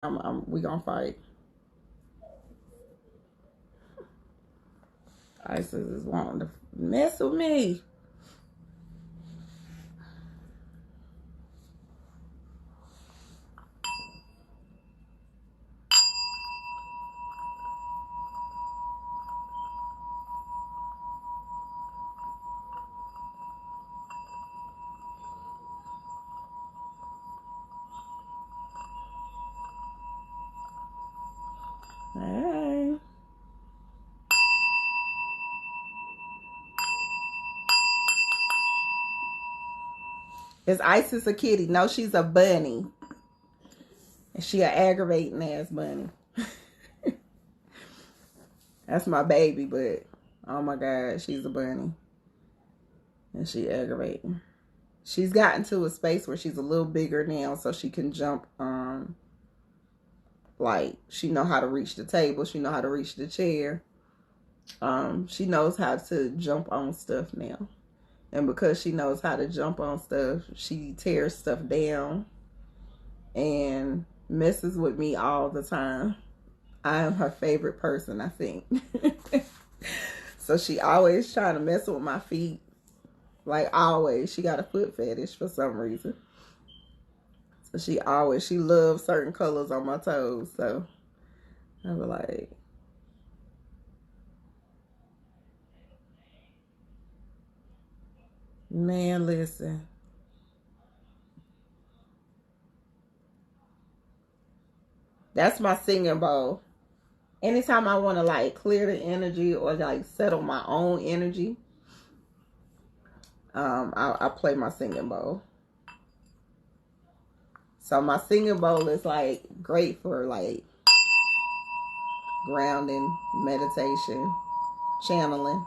We gonna fight. Isis is wanting to mess with me. Hey. Is Isis a kitty? No, she's a bunny. And she an aggravating ass bunny. That's my baby, but oh my God, she's a bunny. And she aggravating. She's gotten to a space where she's a little bigger now, so she can jump like she know how to reach the table, she know how to reach the chair. She knows how to jump on stuff now. And because she knows how to jump on stuff, she tears stuff down and messes with me all the time. I am her favorite person, I think. So she always trying to mess with my feet. Like always. She got a foot fetish for some reason. So she loves certain colors on my toes. So I was like, man, listen. That's my singing bowl. Anytime I want to like clear the energy or like settle my own energy, I play my singing bowl. So my singing bowl is like great for like grounding, meditation, channeling,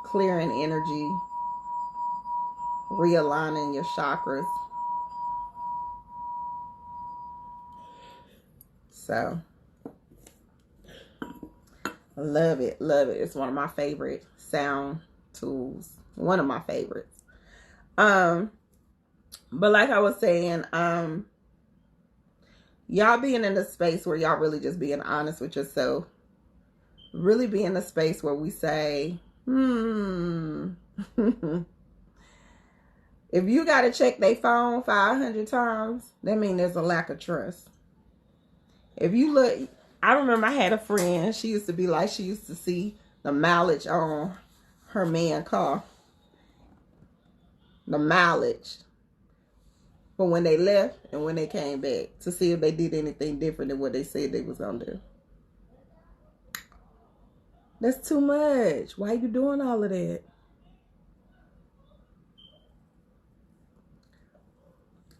clearing energy, realigning your chakras. So love it, love it. It's one of my favorite sound tools. One of my favorites. But like I was saying, y'all being in a space where y'all really just being honest with yourself. Really be in a space where we say, if you got to check their phone 500 times, that means there's a lack of trust. If you look, I remember I had a friend, she used to be like, she used to see the mileage on her man's car. The mileage. But when they left and when they came back to see if they did anything different than what they said they was going to do. That's too much. Why are you doing all of that?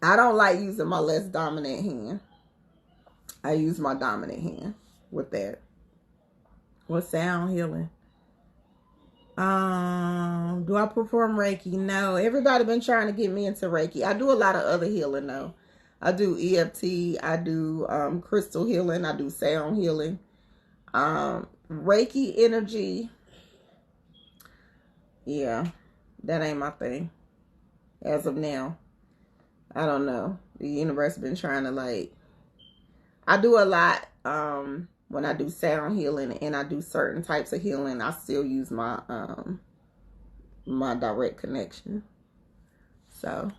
I don't like using my less dominant hand. I use my dominant hand with that. What sound healing? Do I perform Reiki? No. Everybody been trying to get me into Reiki. I do a lot of other healing though. I do EFT. I do crystal healing. I do sound healing. Reiki energy. Yeah, that ain't my thing. As of now. I don't know. The universe been trying to like. I do a lot when I do sound healing and I do certain types of healing. I still use my my direct connection. So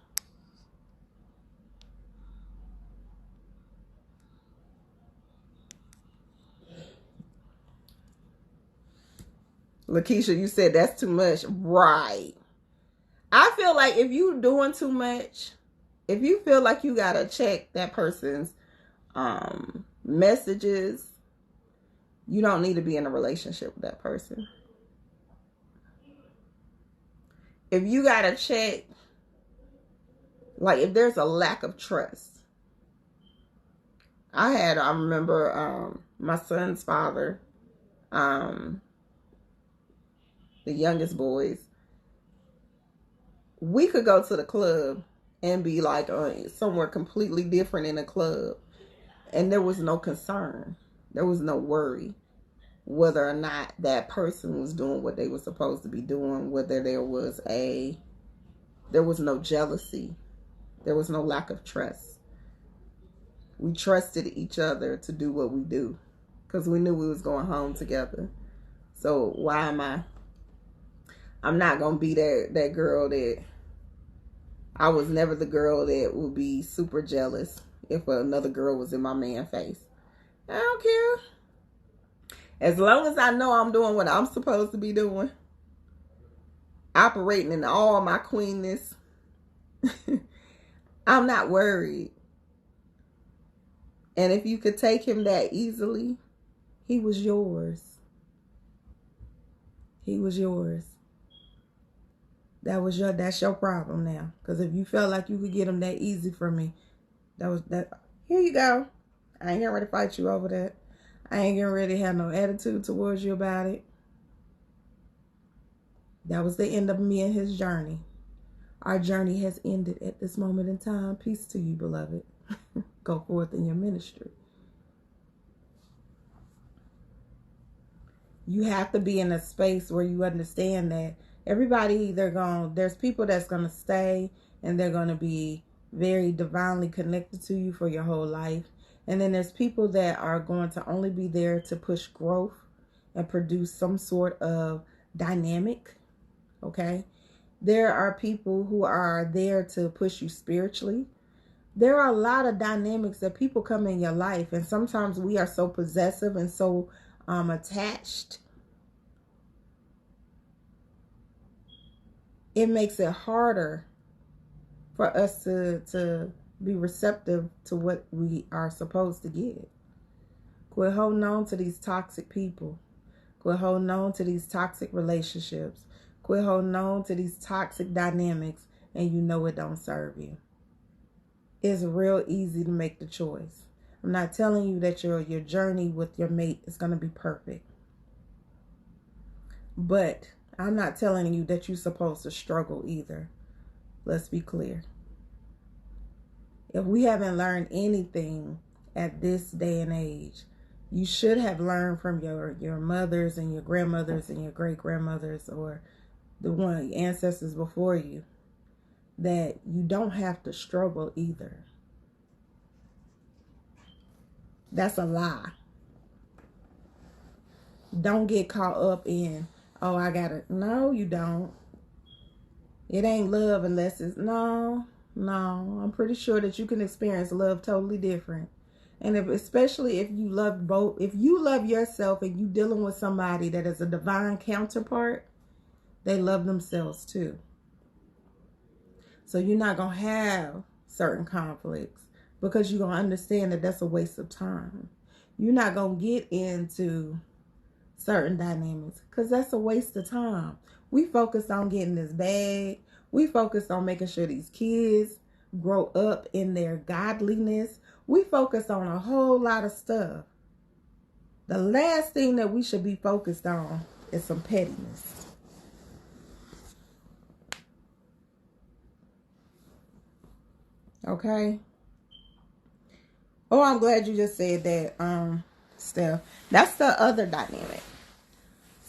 Lakeisha, you said that's too much. Right. I feel like if you doing too much, if you feel like you gotta check that person's messages, you don't need to be in a relationship with that person. If you gotta check, like if there's a lack of trust. I remember my son's father, the youngest boys, we could go to the club and be like somewhere completely different in a club. And there was no concern. There was no worry whether or not that person was doing what they were supposed to be doing, whether there was no jealousy. There was no lack of trust. We trusted each other to do what we do because we knew we was going home together. So why am I'm not going to be that girl that, I was never the girl that would be super jealous if another girl was in my man's face. I don't care. As long as I know I'm doing what I'm supposed to be doing, operating in all my queenness, I'm not worried. And if you could take him that easily, he was yours. He was yours. That's your problem now. Because if you felt like you could get him that easy from me, here you go. I ain't getting ready to fight you over that. I ain't getting ready to have no attitude towards you about it. That was the end of me and his journey. Our journey has ended at this moment in time. Peace to you, beloved. Go forth in your ministry. You have to be in a space where you understand that everybody, there's people that's going to stay and they're going to be very divinely connected to you for your whole life. And then there's people that are going to only be there to push growth and produce some sort of dynamic. Okay. There are people who are there to push you spiritually. There are a lot of dynamics that people come in your life. And sometimes we are so possessive and so attached. It makes it harder for us to be receptive to what we are supposed to get. Quit holding on to these toxic people. Quit holding on to these toxic relationships. Quit holding on to these toxic dynamics, and you know it don't serve you. It's real easy to make the choice. I'm not telling you that your journey with your mate is going to be perfect. But I'm not telling you that you're supposed to struggle either. Let's be clear. If we haven't learned anything at this day and age, you should have learned from your mothers and your grandmothers and your great-grandmothers or the ancestors before you that you don't have to struggle either. That's a lie. Don't get caught up in, oh, I gotta. No, you don't. It ain't love unless it's, no. I'm pretty sure that you can experience love totally different. And especially if you love both, if you love yourself and you dealing with somebody that is a divine counterpart, they love themselves too. So you're not going to have certain conflicts because you're going to understand that that's a waste of time. You're not going to get into certain dynamics because that's a waste of time. We focused on getting this bag. We focused on making sure these kids grow up in their godliness. We focused on a whole lot of stuff. The last thing that we should be focused on is some pettiness. Okay? Oh, I'm glad you just said that, Steph. That's the other dynamic.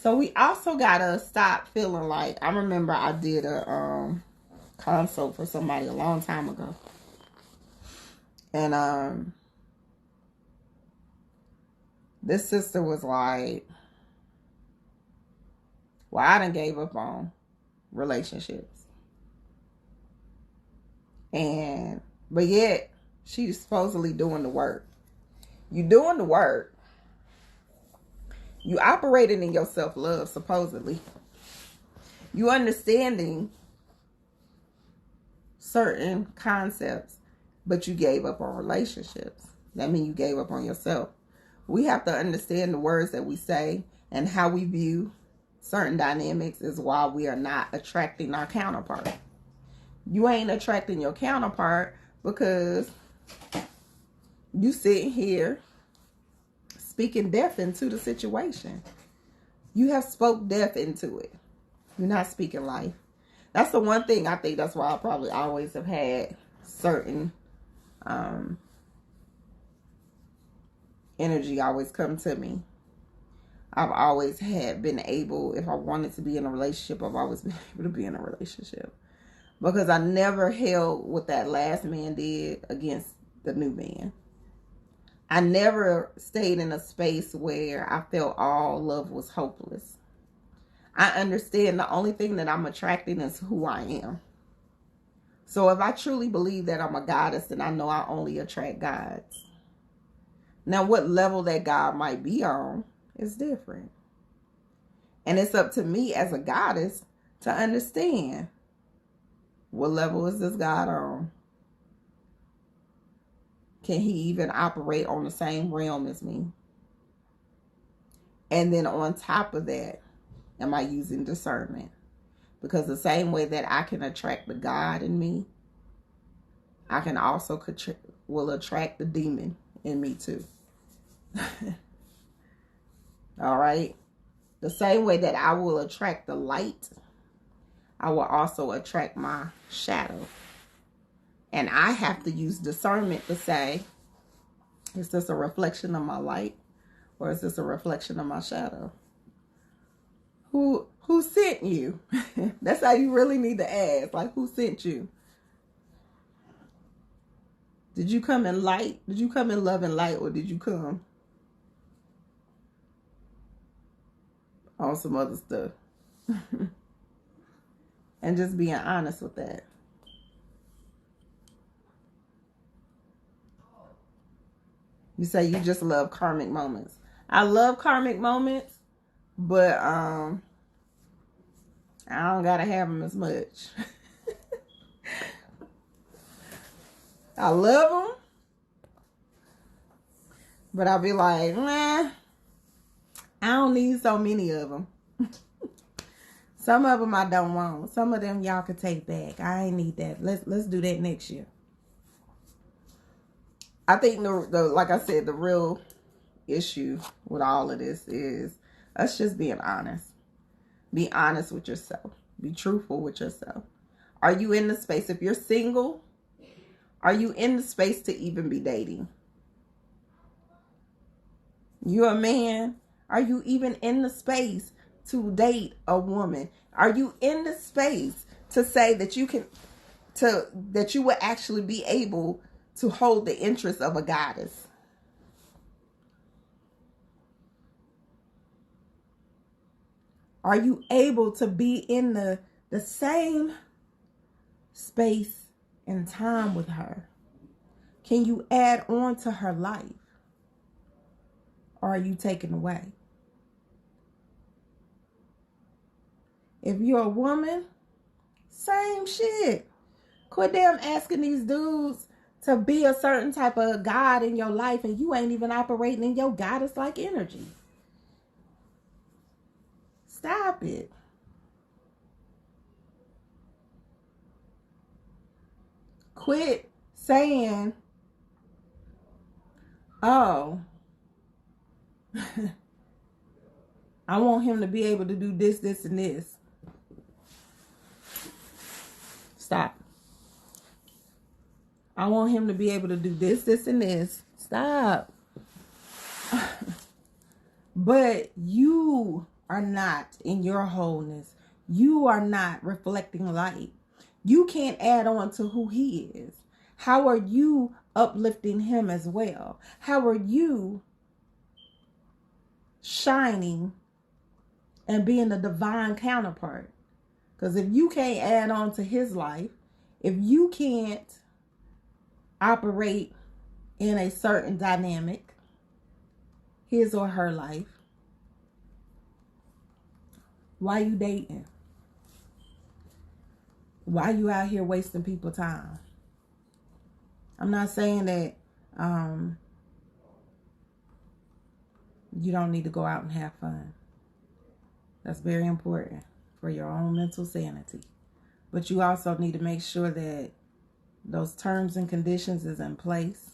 So we also gotta stop feeling like, I remember I did a consult for somebody a long time ago. And this sister was like, well, I done gave up on relationships. But yet, she's supposedly doing the work. You doing the work. You operating in your self-love, supposedly. You understanding certain concepts, but you gave up on relationships. That means you gave up on yourself. We have to understand the words that we say and how we view certain dynamics is why we are not attracting our counterpart. You ain't attracting your counterpart because you sitting here speaking death into the situation. You have spoke death into it. You're not speaking life. That's the one thing I think that's why I probably always have had certain energy always come to me. I've always been able, if I wanted to be in a relationship, I've always been able to be in a relationship. because I never held what that last man did against the new man. I never stayed in a space where I felt all love was hopeless. I understand the only thing that I'm attracting is who I am. So if I truly believe that I'm a goddess, then I know I only attract gods. Now, what level that God might be on is different. And it's up to me as a goddess to understand, what level is this God on? Can he even operate on the same realm as me? And then on top of that, am I using discernment? Because the same way that I can attract the God in me, I can also will attract the demon in me too. All right. The same way that I will attract the light, I will also attract my shadow. And I have to use discernment to say, is this a reflection of my light, or is this a reflection of my shadow? Who sent you? That's how you really need to ask. Like, who sent you? Did you come in light? Did you come in love and light, or did you come on some other stuff? And just being honest with that. You say you just love karmic moments. I love karmic moments, but I don't gotta have them as much. I love them, but I'll be like, nah, I don't need so many of them. Some of them I don't want. Some of them y'all could take back. I ain't need that. Let's do that next year. I think the like I said, the real issue with all of this is us just being honest. Be honest with yourself. Be truthful with yourself. Are you in the space? If you're single, are you in the space to even be dating? You're a man. Are you even in the space to date a woman? Are you in the space to say that you can, that you would actually be able to hold the interest of a goddess? Are you able to be in the same space and time with her? Can you add on to her life? Or are you taken away? If you're a woman, same shit. Quit damn asking these dudes to be a certain type of god in your life, and you ain't even operating in your goddess-like energy. Stop it. Quit saying, oh, I want him to be able to do this, this, and this. Stop. I want him to be able to do this, this, and this. Stop. But you are not in your wholeness. You are not reflecting light. You can't add on to who he is. How are you uplifting him as well? How are you shining and being a divine counterpart? Because if you can't add on to his life, if you can't operate in a certain dynamic, his or her life, why you dating? Why you out here wasting people's time? I'm not saying that you don't need to go out and have fun. That's very important for your own mental sanity. But you also need to make sure that those terms and conditions is in place.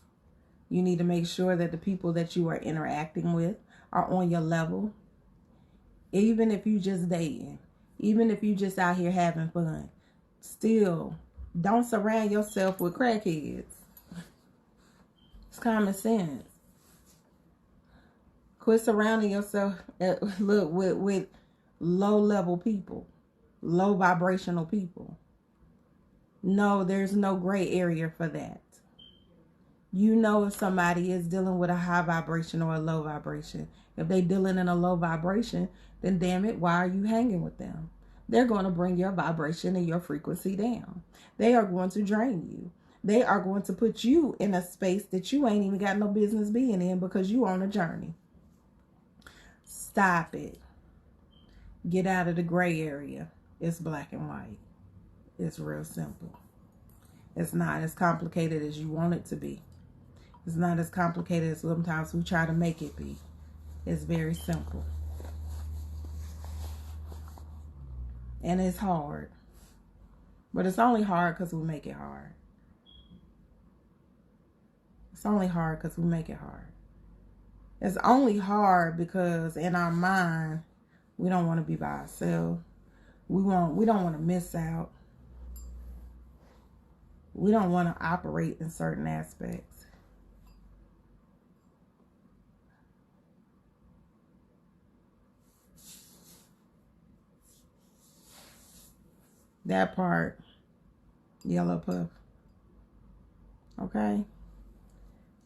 You need to make sure that the people that you are interacting with are on your level. Even if you just dating, even if you just out here having fun, still don't surround yourself with crackheads. It's common sense. Quit surrounding yourself with low level people, low vibrational people. No, there's no gray area for that. You know if somebody is dealing with a high vibration or a low vibration. If they dealing in a low vibration, then damn it, why are you hanging with them? They're going to bring your vibration and your frequency down. They are going to drain you. They are going to put you in a space that you ain't even got no business being in because you on a journey. Stop it. Get out of the gray area. It's black and white. It's real simple. It's not as complicated as you want it to be. It's not as complicated as sometimes we try to make it be. It's very simple. And it's hard. But it's only hard because we make it hard. It's only hard because we make it hard. It's only hard because in our mind, we don't want to be by ourselves. We don't want to miss out. We don't want to operate in certain aspects. That part, yellow puff. Okay?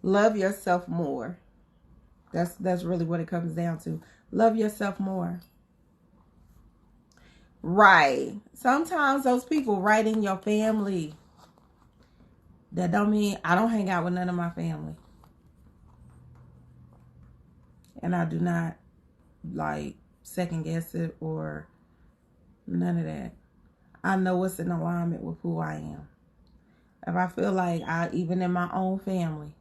Love yourself more. That's really what it comes down to. Love yourself more. Right. Sometimes those people right in your family, that don't mean I don't hang out with none of my family. And I do not like second guess it or none of that. I know what's in alignment with who I am. If I feel like even in my own family,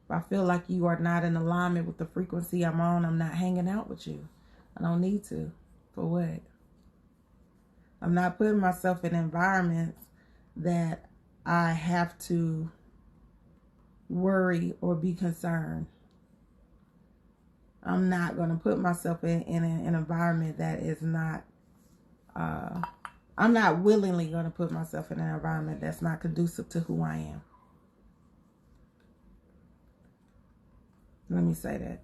if I feel like you are not in alignment with the frequency I'm on, I'm not hanging out with you. I don't need to. For what? I'm not putting myself in environments that I have to worry or be concerned. I'm not going to put myself in an environment that is not, I'm not willingly going to put myself in an environment that's not conducive to who I am. Let me say that.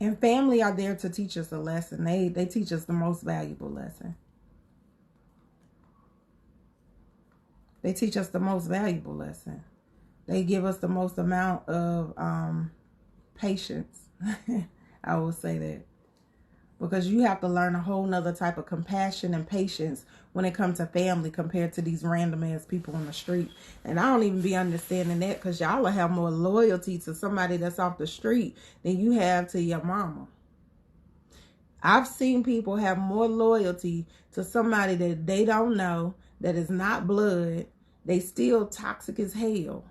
And family are there to teach us a lesson. They teach us the most valuable lesson. They teach us the most valuable lesson. They give us the most amount of patience. I will say that. Because you have to learn a whole nother type of compassion and patience when it comes to family compared to these random ass people on the street. And I don't even be understanding that because y'all will have more loyalty to somebody that's off the street than you have to your mama. I've seen people have more loyalty to somebody that they don't know, that is not blood. They still toxic as hell.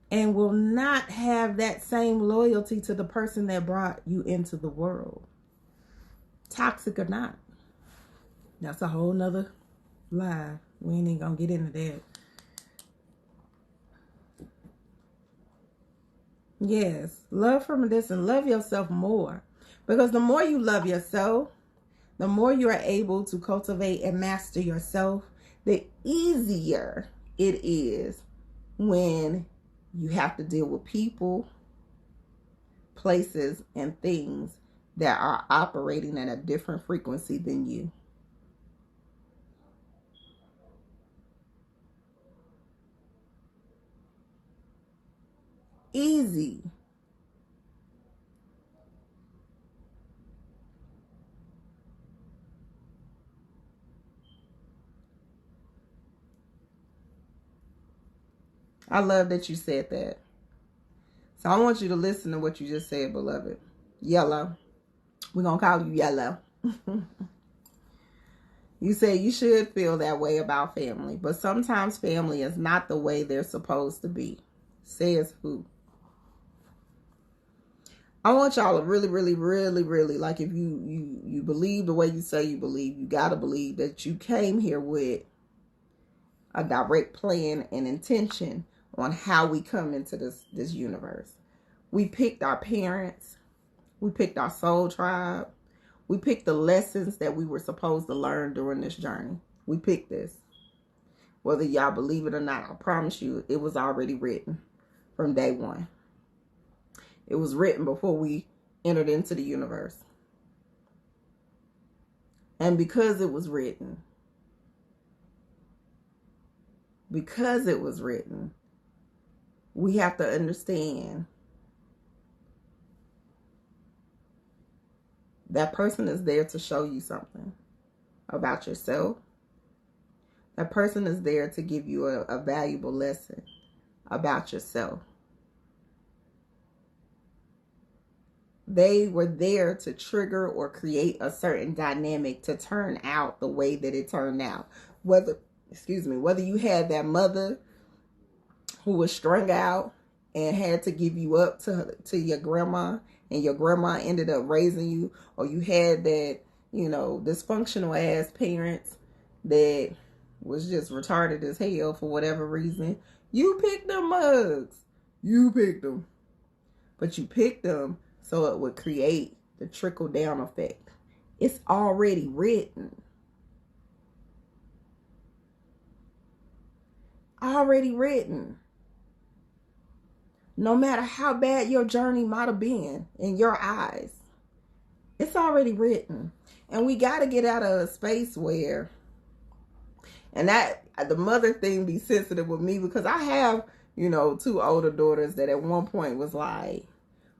And will not have that same loyalty to the person that brought you into the world. Toxic or not. That's a whole nother lie. We ain't even gonna get into that. Yes, love from a distance. Love yourself more. Because the more you love yourself, the more you are able to cultivate and master yourself, the easier it is when you have to deal with people, places, and things that are operating at a different frequency than you. Easy. I love that you said that. So I want you to listen to what you just said, beloved. Yellow. We're going to call you Yellow. You said you should feel that way about family, but sometimes family is not the way they're supposed to be. Says who? I want y'all to really, really, really, really, like if you believe the way you say you believe, you got to believe that you came here with a direct plan and intention on how we come into this universe. We picked our parents. We picked our soul tribe. We picked the lessons that we were supposed to learn during this journey. We picked this. Whether y'all believe it or not, I promise you, it was already written from day one. It was written before we entered into the universe. And because it was written, we have to understand that person is there to show you something about yourself. That person is there to give you a valuable lesson about yourself. They were there to trigger or create a certain dynamic to turn out the way that it turned out. Whether you had that mother who was strung out and had to give you up to your grandma, and your grandma ended up raising you, or you had that, dysfunctional ass parents that was just retarded as hell for whatever reason. You picked them mugs. You picked them. But you picked them so it would create the trickle down effect. It's already written. Already written. No matter how bad your journey might have been in your eyes, it's already written. And we got to get out of a space where, and that the mother thing be sensitive with me, because I have, 2 older daughters that at one point was like,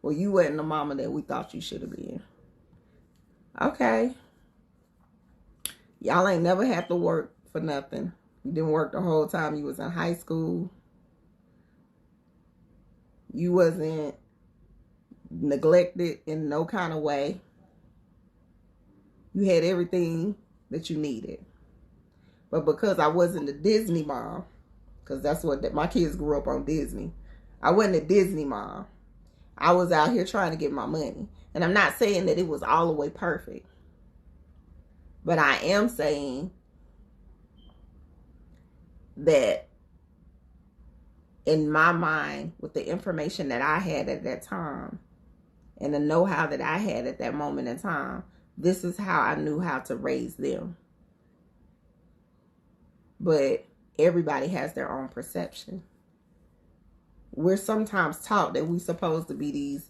well, you wasn't the mama that we thought you should have been. Okay. Y'all ain't never had to work for nothing. You didn't work the whole time you was in high school. You wasn't neglected in no kind of way. You had everything that you needed. But because I wasn't a Disney mom, because that's what my kids grew up on, Disney. I wasn't a Disney mom. I was out here trying to get my money. And I'm not saying that it was all the way perfect. But I am saying that in my mind, with the information that I had at that time and the know-how that I had at that moment in time, this is how I knew how to raise them. But everybody has their own perception. We're sometimes taught that we're supposed to be these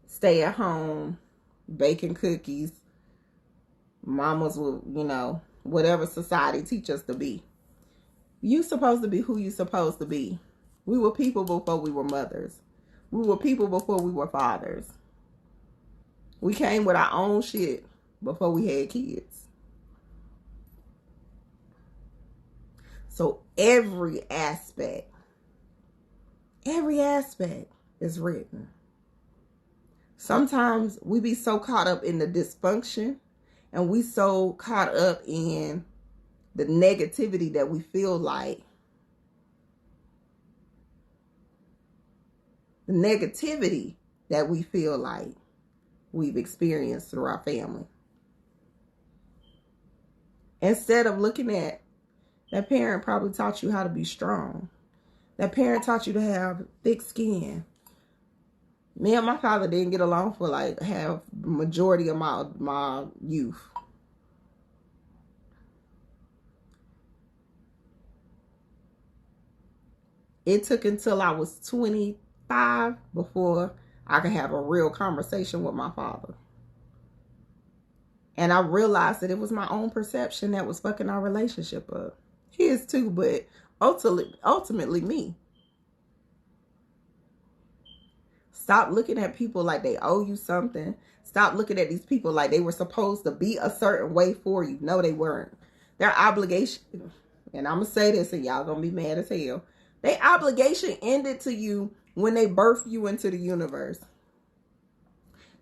stay-at-home, baking cookies. Mamas will, whatever society teach us to be. You supposed to be who you supposed to be. We were people before we were mothers. We were people before we were fathers. We came with our own shit before we had kids. So every aspect is written. Sometimes we be so caught up in the dysfunction, and we so caught up in the negativity that we feel like we've experienced through our family. Instead of looking at that parent probably taught you how to be strong. That parent taught you to have thick skin. Me and my father didn't get along for like half majority of my youth. It took until I was 25 before I could have a real conversation with my father. And I realized that it was my own perception that was fucking our relationship up. His too, but ultimately me. Stop looking at people like they owe you something. Stop looking at these people like they were supposed to be a certain way for you. No, they weren't. Their obligation, and I'm going to say this and y'all going to be mad as hell. Their obligation ended to you when they birthed you into the universe.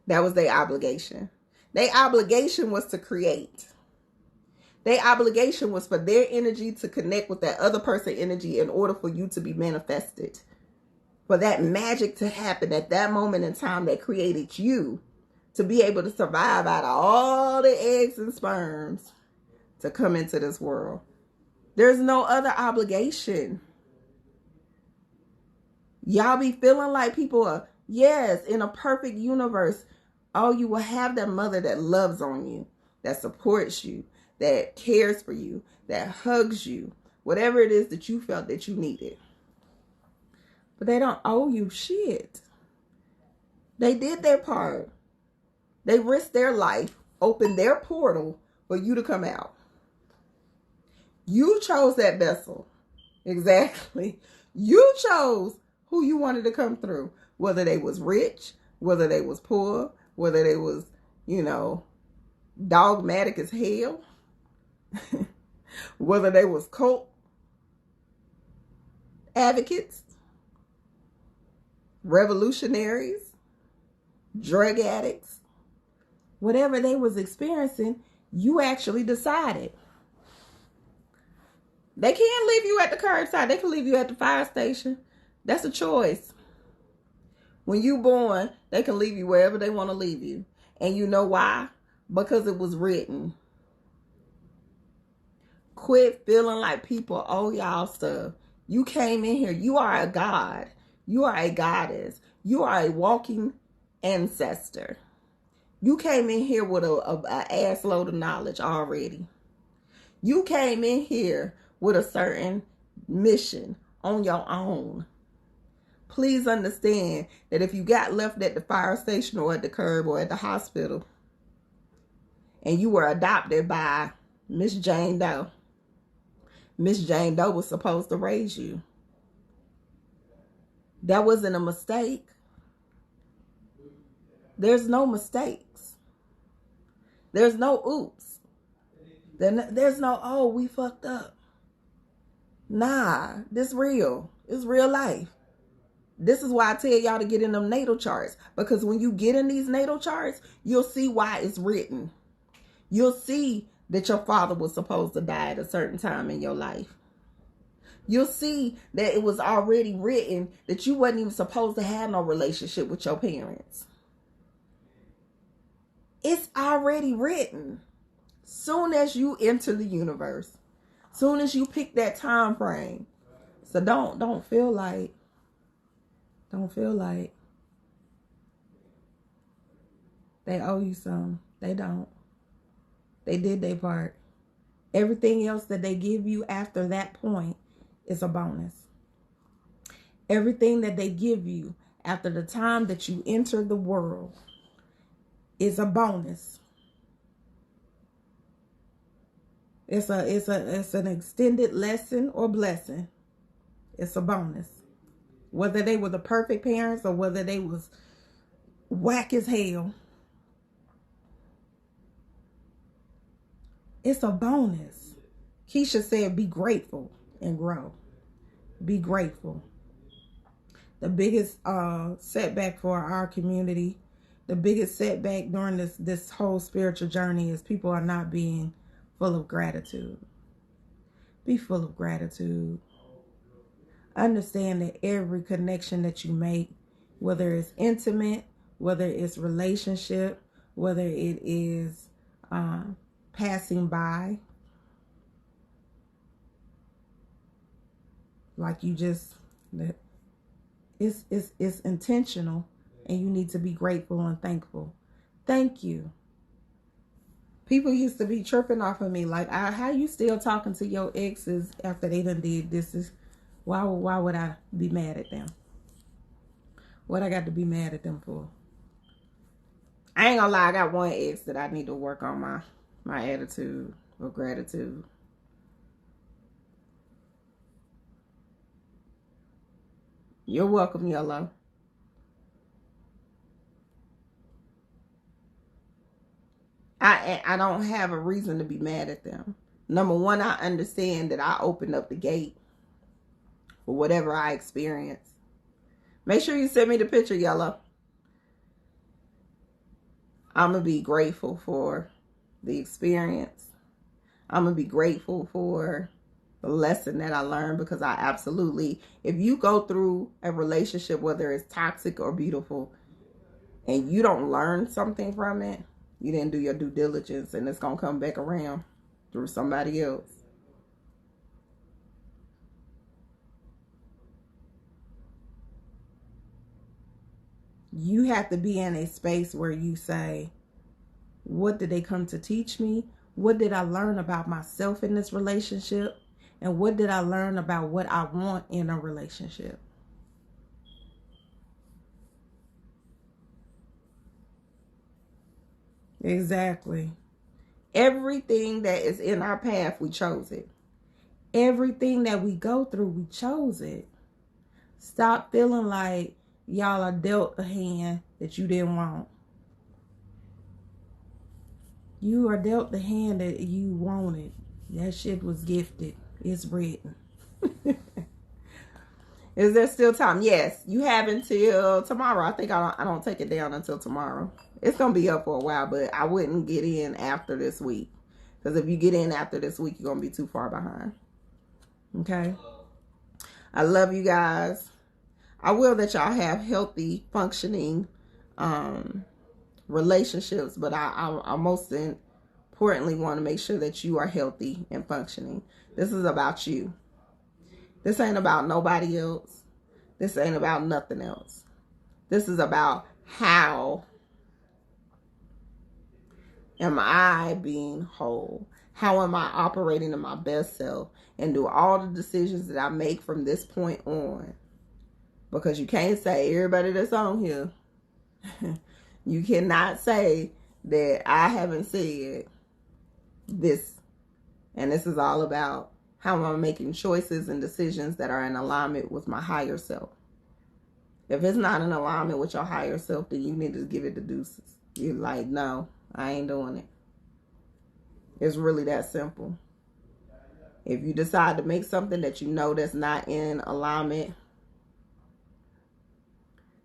That was their obligation. Their obligation was to create. Their obligation was for their energy to connect with that other person's energy in order for you to be manifested. For that magic to happen at that moment in time that created you to be able to survive out of all the eggs and sperms to come into this world. There's no other obligation. Y'all be feeling like people are, yes, in a perfect universe, oh, you will have that mother that loves on you, that supports you, that cares for you, that hugs you, whatever it is that you felt that you needed. But they don't owe you shit. They did their part. They risked their life, opened their portal for you to come out. You chose that vessel. Exactly. You chose who you wanted to come through. Whether they was rich, whether they was poor, whether they was, dogmatic as hell, whether they was cult advocates, revolutionaries, drug addicts, whatever they was experiencing, you actually decided. They can't leave you at the curbside. They can leave you at the fire station. That's a choice. When you born, they can leave you wherever they want to leave you. And you know why? Because it was written. Quit feeling like people owe y'all stuff. You came in here. You are a god. You are a goddess. You are a walking ancestor. You came in here with a ass load of knowledge already. You came in here with a certain mission on your own. Please understand that if you got left at the fire station or at the curb or at the hospital and you were adopted by Miss Jane Doe, Miss Jane Doe was supposed to raise you. That wasn't a mistake. There's no mistakes. There's no oops. There's no, oh, we fucked up. Nah, this real. It's real life. This is why I tell y'all to get in them natal charts. Because when you get in these natal charts, you'll see why it's written. You'll see that your father was supposed to die at a certain time in your life. You'll see that it was already written that you wasn't even supposed to have no relationship with your parents. It's already written. Soon as you enter the universe, soon as you pick that time frame. So don't feel like they owe you some. They don't. They did their part. Everything else that they give you after that point is a bonus. Everything that they give you after the time that you enter the world is a bonus. It's an extended lesson or blessing. It's a bonus. Whether they were the perfect parents or whether they was whack as hell, it's a bonus. Keisha said, be grateful and grow. Be grateful. The biggest setback for our community, the biggest setback during this whole spiritual journey is people are not being full of gratitude. Be full of gratitude. Understand that every connection that you make, whether it's intimate, whether it's relationship, whether it is passing by, like you just, it's intentional, and you need to be grateful and thankful. Thank you. People used to be tripping off of me like, how you still talking to your exes after they done did this? Why would I be mad at them? What I got to be mad at them for? I ain't gonna lie, I got one ex that I need to work on my attitude of gratitude. You're welcome, Yellow. I don't have a reason to be mad at them. Number one, I understand that I opened up the gate for whatever I experience. Make sure you send me the picture, Yellow. I'm going to be grateful for the experience. I'm going to be grateful for the lesson that I learned, because I absolutely, if you go through a relationship, whether it's toxic or beautiful, and you don't learn something from it, you didn't do your due diligence, and it's going to come back around through somebody else. You have to be in a space where you say, what did they come to teach me? What did I learn about myself in this relationship? And what did I learn about what I want in a relationship? Exactly. Everything that is in our path, we chose it. Everything that we go through, we chose it. Stop feeling like y'all are dealt a hand that you didn't want. You are dealt the hand that you wanted. That shit was gifted. It's written. Is there still time? Yes, you have until tomorrow. I think I don't take it down until tomorrow. It's going to be up for a while, but I wouldn't get in after this week. Because if you get in after this week, you're going to be too far behind. Okay? I love you guys. I will that y'all have healthy, functioning relationships, but I most importantly want to make sure that you are healthy and functioning. This is about you. This ain't about nobody else. This ain't about nothing else. This is about how am I being whole? How am I operating in my best self? And do all the decisions that I make from this point on. Because you can't say everybody that's on here. You cannot say that I haven't said this. And this is all about how I'm making choices and decisions that are in alignment with my higher self. If it's not in alignment with your higher self, then you need to give it the deuces. You're like, no, I ain't doing it. It's really that simple. If you decide to make something that you know that's not in alignment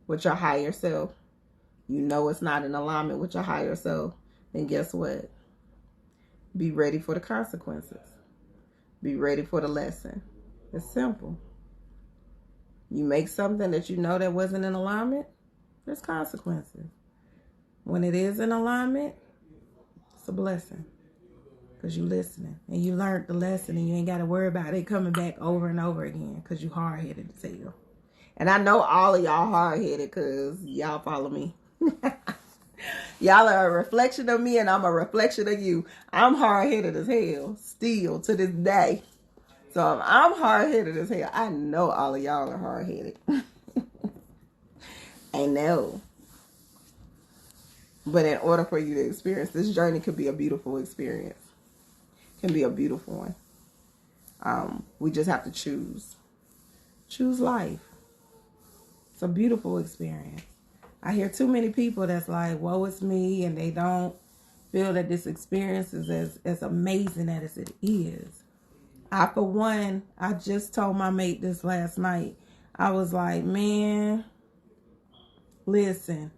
with your higher self, you know it's not in alignment with your higher self, then guess what? Be ready for the consequences. Be ready for the lesson. It's simple. You make something that you know that wasn't in alignment, there's consequences. When it is in alignment, it's a blessing. Because you're listening. And you learned the lesson and you ain't got to worry about it coming back over and over again. Because you hard-headed as hell. And I know all of y'all hard-headed because y'all follow me. Y'all are a reflection of me and I'm a reflection of you. I'm hard-headed as hell still to this day. So if I'm hard-headed as hell, I know all of y'all are hard-headed. I know. But in order for you to experience this journey, could be a beautiful experience. Can be a beautiful one. We just have to choose. Choose life. It's a beautiful experience. I hear too many people that's like, woe is me, and they don't feel that this experience is as amazing as it is. I, for one, I just told my mate this last night. I was like, man, listen.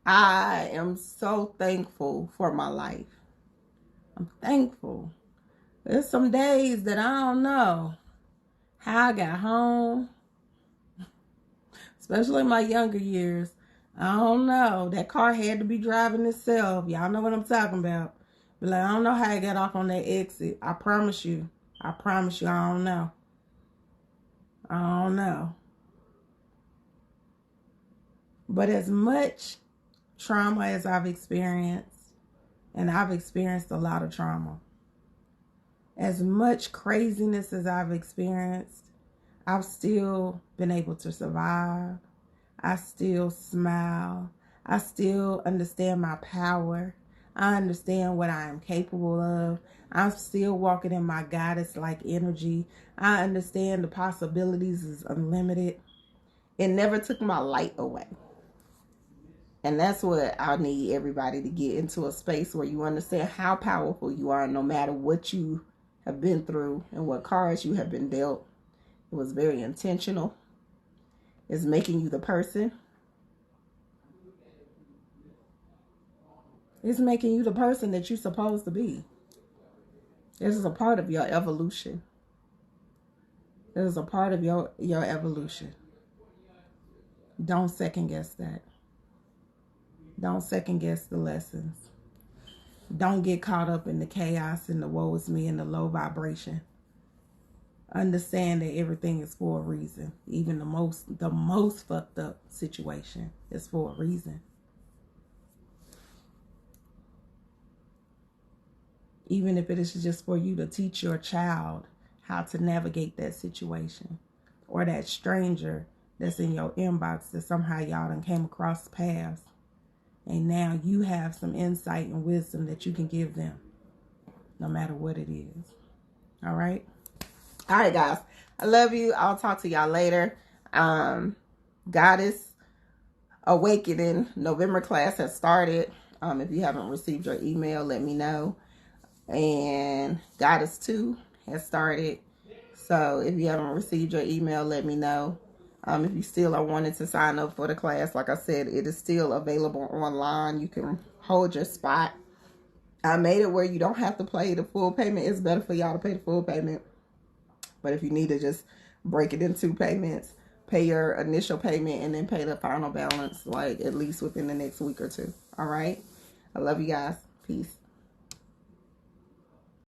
I am so thankful for my life. I'm thankful. There's some days that I don't know how I got home. Especially in my younger years. I don't know. That car had to be driving itself. Y'all know what I'm talking about. But like, I don't know how I got off on that exit. I promise you. I don't know. I don't know. But as much trauma as I've experienced, and I've experienced a lot of trauma, as much craziness as I've experienced, I've still been able to survive. I still smile. I still understand my power. I understand what I am capable of. I'm still walking in my goddess-like energy. I understand the possibilities is unlimited. It never took my light away. And that's what I need everybody to get into a space where you understand how powerful you are no matter what you have been through and what cards you have been dealt. It was very intentional. It's making you the person. It's making you the person that you're supposed to be. This is a part of your evolution. This is a part of your evolution. Don't second guess that. Don't second guess the lessons. Don't get caught up in the chaos and the woe is me and the low vibration. Understand that everything is for a reason. Even the most fucked up situation is for a reason. Even if it is just for you to teach your child how to navigate that situation. Or that stranger that's in your inbox that somehow y'all done came across paths. And now you have some insight and wisdom that you can give them, no matter what it is. All right? All right, guys. I love you. I'll talk to y'all later. Goddess Awakening November class has started. If you haven't received your email, let me know. And Goddess 2 has started. So if you haven't received your email, let me know. If you still are wanting to sign up for the class, like I said, it is still available online. You can hold your spot. I made it where you don't have to pay the full payment. It's better for y'all to pay the full payment. But if you need to just break it into payments, pay your initial payment and then pay the final balance, like at least within the next week or two. All right? I love you guys. Peace.